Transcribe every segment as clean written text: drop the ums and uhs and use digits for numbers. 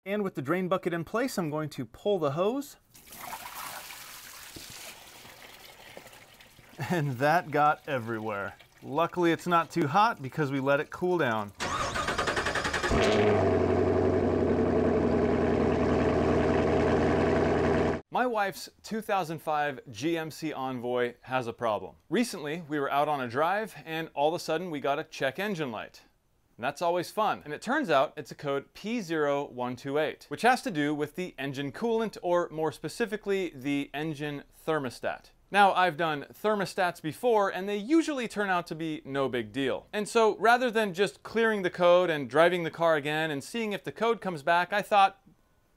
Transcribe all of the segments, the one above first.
And with the drain bucket in place, I'm going to pull the hose. And that got everywhere. Luckily, it's not too hot because we let it cool down. My wife's 2005 GMC Envoy has a problem. Recently, we were out on a drive and all of a sudden we got a check engine light. And that's always fun. And it turns out it's a code P0128, which has to do with the engine coolant, or more specifically, the engine thermostat. Now, I've done thermostats before and they usually turn out to be no big deal. And so rather than just clearing the code and driving the car again and seeing if the code comes back, I thought,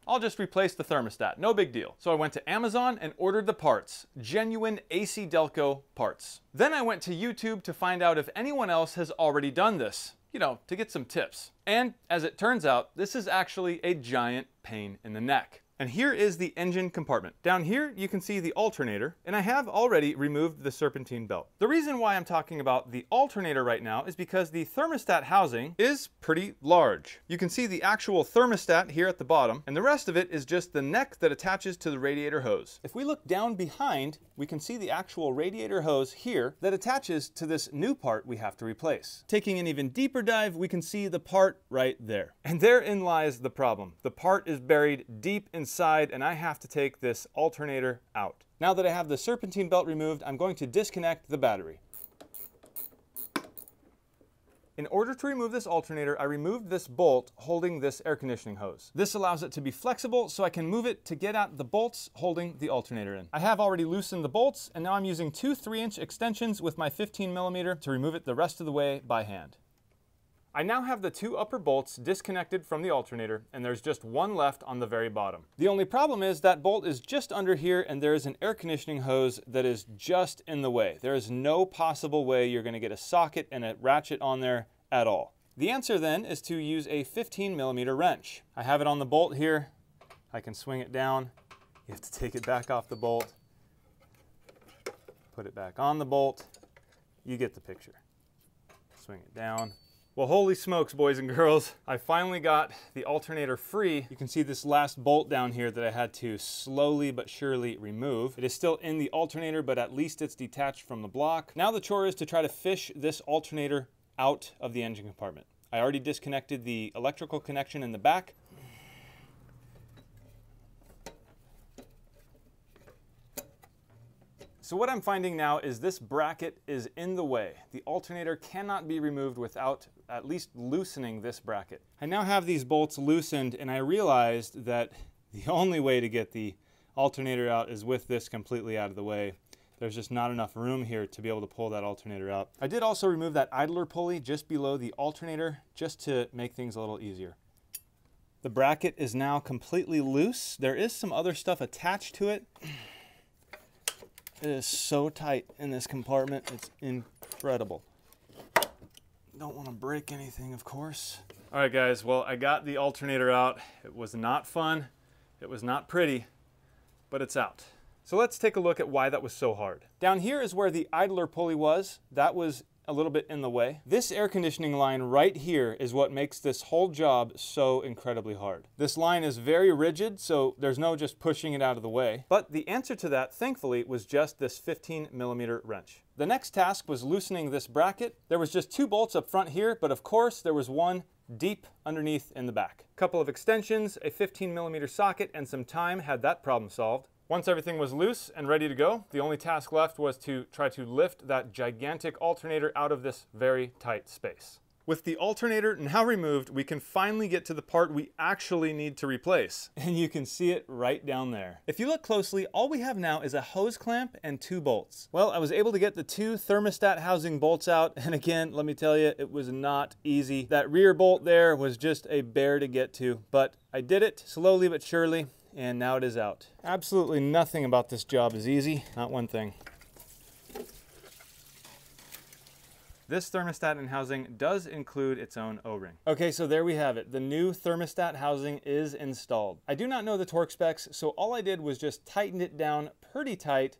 I'll just replace the thermostat, no big deal. So I went to Amazon and ordered the parts, genuine AC Delco parts. Then I went to YouTube to find out if anyone else has already done this, you know, to get some tips. And as it turns out, this is actually a giant pain in the neck. And here is the engine compartment. Down here, you can see the alternator, and I have already removed the serpentine belt. The reason why I'm talking about the alternator right now is because the thermostat housing is pretty large. You can see the actual thermostat here at the bottom, and the rest of it is just the neck that attaches to the radiator hose. If we look down behind, we can see the actual radiator hose here that attaches to this new part we have to replace. Taking an even deeper dive, we can see the part right there. And therein lies the problem. The part is buried deep inside and I have to take this alternator out. Now that I have the serpentine belt removed, I'm going to disconnect the battery. In order to remove this alternator, I removed this bolt holding this air conditioning hose. This allows it to be flexible so I can move it to get at the bolts holding the alternator in. I have already loosened the bolts and now I'm using two 3-inch extensions with my 15mm to remove it the rest of the way by hand. I now have the two upper bolts disconnected from the alternator and there's just one left on the very bottom. The only problem is that bolt is just under here and there is an air conditioning hose that is just in the way. There is no possible way you're going to get a socket and a ratchet on there at all. The answer then is to use a 15mm wrench. I have it on the bolt here. I can swing it down. You have to take it back off the bolt, put it back on the bolt. You get the picture. Swing it down. Well, holy smokes, boys and girls. I finally got the alternator free. You can see this last bolt down here that I had to slowly but surely remove. It is still in the alternator, but at least it's detached from the block. Now the chore is to try to fish this alternator out of the engine compartment. I already disconnected the electrical connection in the back. So what I'm finding now is this bracket is in the way. The alternator cannot be removed without at least loosening this bracket. I now have these bolts loosened and I realized that the only way to get the alternator out is with this completely out of the way. There's just not enough room here to be able to pull that alternator out. I did also remove that idler pulley just below the alternator just to make things a little easier. The bracket is now completely loose. There is some other stuff attached to it. It is so tight in this compartment, it's incredible. Don't want to break anything, of course. All right, guys, well, I got the alternator out. It was not fun, it was not pretty, but it's out. So let's take a look at why that was so hard. Down here is where the idler pulley was. That was a little bit in the way. This air conditioning line right here is what makes this whole job so incredibly hard. This line is very rigid, so there's no just pushing it out of the way. But the answer to that, thankfully, was just this 15mm wrench. The next task was loosening this bracket. There was just two bolts up front here, but of course there was one deep underneath in the back. A couple of extensions, a 15mm socket, and some time had that problem solved. Once everything was loose and ready to go, the only task left was to try to lift that gigantic alternator out of this very tight space. With the alternator now removed, we can finally get to the part we actually need to replace. And you can see it right down there. If you look closely, all we have now is a hose clamp and two bolts. Well, I was able to get the two thermostat housing bolts out, and again, let me tell you, it was not easy. That rear bolt there was just a bear to get to, but I did it slowly but surely. And now it is out. Absolutely nothing about this job is easy, not one thing. This thermostat and housing does include its own O-ring. Okay, so there we have it. The new thermostat housing is installed. I do not know the torque specs, so all I did was just tighten it down pretty tight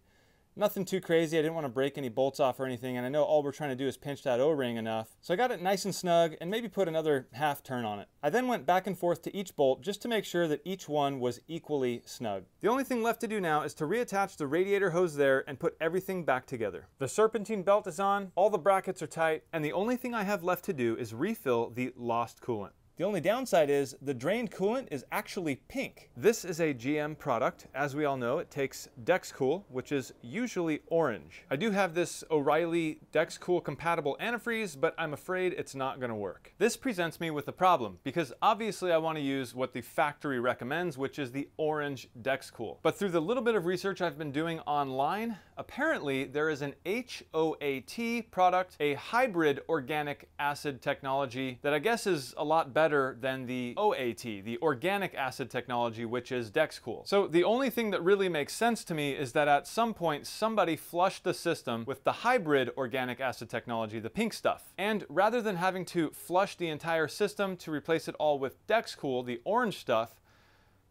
Nothing too crazy. I didn't want to break any bolts off or anything, and I know all we're trying to do is pinch that O-ring enough. So I got it nice and snug and maybe put another half turn on it. I then went back and forth to each bolt just to make sure that each one was equally snug. The only thing left to do now is to reattach the radiator hose there and put everything back together. The serpentine belt is on, all the brackets are tight, and the only thing I have left to do is refill the lost coolant. The only downside is the drained coolant is actually pink. This is a GM product. As we all know, it takes DexCool, which is usually orange. I do have this O'Reilly DexCool compatible antifreeze, but I'm afraid it's not gonna work. This presents me with a problem because obviously I wanna use what the factory recommends, which is the orange DexCool. But through the little bit of research I've been doing online, apparently there is an HOAT product, a hybrid organic acid technology that I guess is a lot better than the OAT, the organic acid technology, which is DexCool. So the only thing that really makes sense to me is that at some point somebody flushed the system with the hybrid organic acid technology, the pink stuff. And rather than having to flush the entire system to replace it all with DexCool, the orange stuff,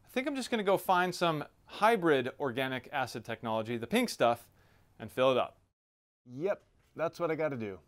I think I'm just gonna go find some hybrid organic acid technology, the pink stuff, and fill it up. Yep, that's what I gotta do.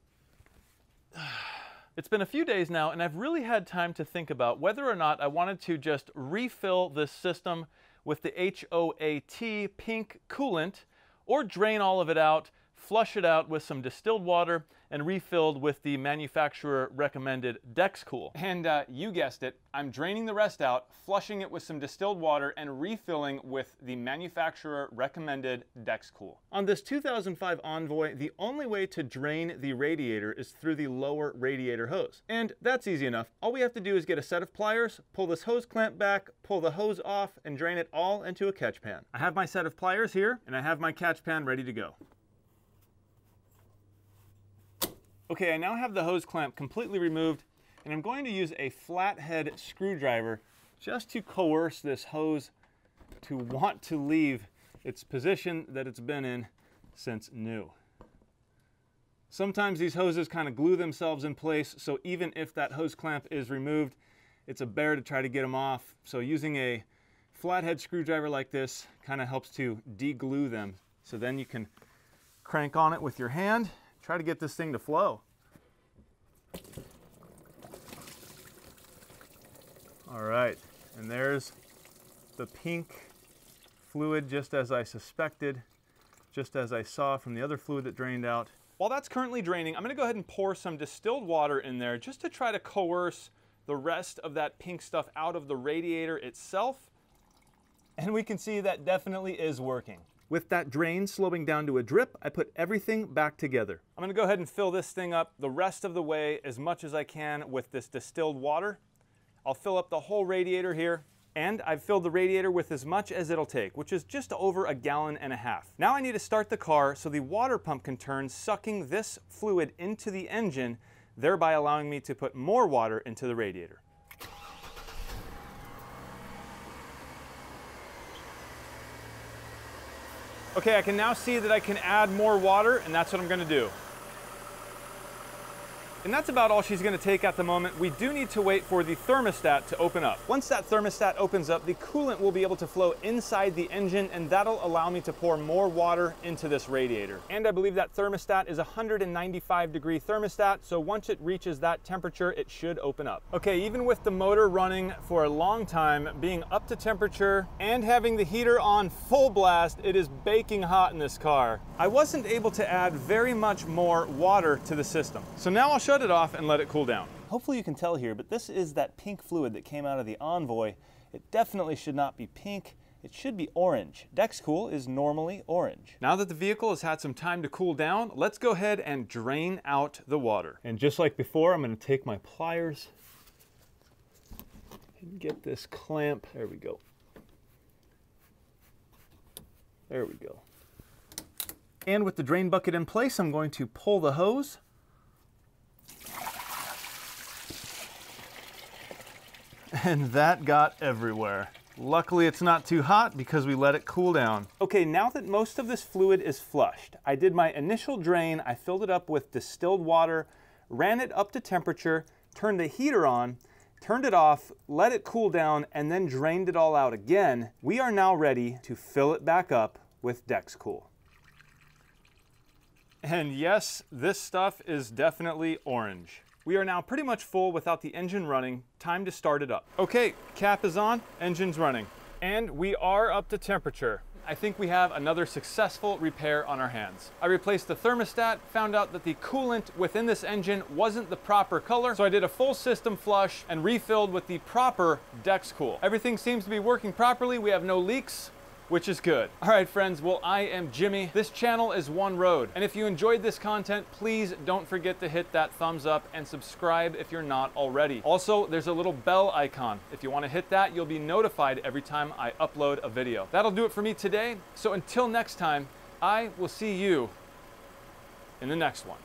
It's been a few days now, and I've really had time to think about whether or not I wanted to just refill this system with the HOAT pink coolant, or drain all of it out, flush it out with some distilled water, and refilled with the manufacturer recommended DexCool. And you guessed it, I'm draining the rest out, flushing it with some distilled water, and refilling with the manufacturer recommended DexCool. On this 2005 Envoy, the only way to drain the radiator is through the lower radiator hose. And that's easy enough. All we have to do is get a set of pliers, pull this hose clamp back, pull the hose off, and drain it all into a catch pan. I have my set of pliers here, and I have my catch pan ready to go. Okay, I now have the hose clamp completely removed, and I'm going to use a flathead screwdriver just to coerce this hose to want to leave its position that it's been in since new. Sometimes these hoses kind of glue themselves in place, so even if that hose clamp is removed, it's a bear to try to get them off. So using a flathead screwdriver like this kind of helps to de-glue them. So then you can crank on it with your hand. Try to get this thing to flow. All right, and there's the pink fluid, just as I suspected, just as I saw from the other fluid that drained out. While that's currently draining, I'm gonna go ahead and pour some distilled water in there just to try to coerce the rest of that pink stuff out of the radiator itself. And we can see that definitely is working. With that drain slowing down to a drip, I put everything back together. I'm gonna go ahead and fill this thing up the rest of the way as much as I can with this distilled water. I'll fill up the whole radiator here, and I've filled the radiator with as much as it'll take, which is just over 1.5 gallons. Now I need to start the car so the water pump can turn, sucking this fluid into the engine, thereby allowing me to put more water into the radiator. Okay, I can now see that I can add more water, and that's what I'm gonna do. And that's about all she's gonna take at the moment. We do need to wait for the thermostat to open up. Once that thermostat opens up, the coolant will be able to flow inside the engine, and that'll allow me to pour more water into this radiator. And I believe that thermostat is a 195-degree thermostat, so once it reaches that temperature, it should open up. Okay, even with the motor running for a long time, being up to temperature, and having the heater on full blast, it is baking hot in this car. I wasn't able to add very much more water to the system. So now I'll shut it off and let it cool down. Hopefully you can tell here, but this is that pink fluid that came out of the Envoy. It definitely should not be pink. It should be orange. DexCool is normally orange. Now that the vehicle has had some time to cool down, let's go ahead and drain out the water. And just like before, I'm going to take my pliers and get this clamp. There we go. There we go. And with the drain bucket in place, I'm going to pull the hose. And that got everywhere. Luckily it's not too hot because we let it cool down. Okay, now that most of this fluid is flushed, I did my initial drain, I filled it up with distilled water, ran it up to temperature, turned the heater on, turned it off, let it cool down, and then drained it all out again. We are now ready to fill it back up with DexCool. And yes, this stuff is definitely orange. We are now pretty much full without the engine running. Time to start it up. Okay, cap is on, engine's running. And we are up to temperature. I think we have another successful repair on our hands. I replaced the thermostat, found out that the coolant within this engine wasn't the proper color, so I did a full system flush and refilled with the proper Dexcool. Everything seems to be working properly. We have no leaks, which is good. All right, friends, well, I am Jimmy. This channel is one road. And if you enjoyed this content, please don't forget to hit that thumbs up and subscribe if you're not already. Also, there's a little bell icon. If you want to hit that, you'll be notified every time I upload a video. That'll do it for me today. So until next time, I will see you in the next one.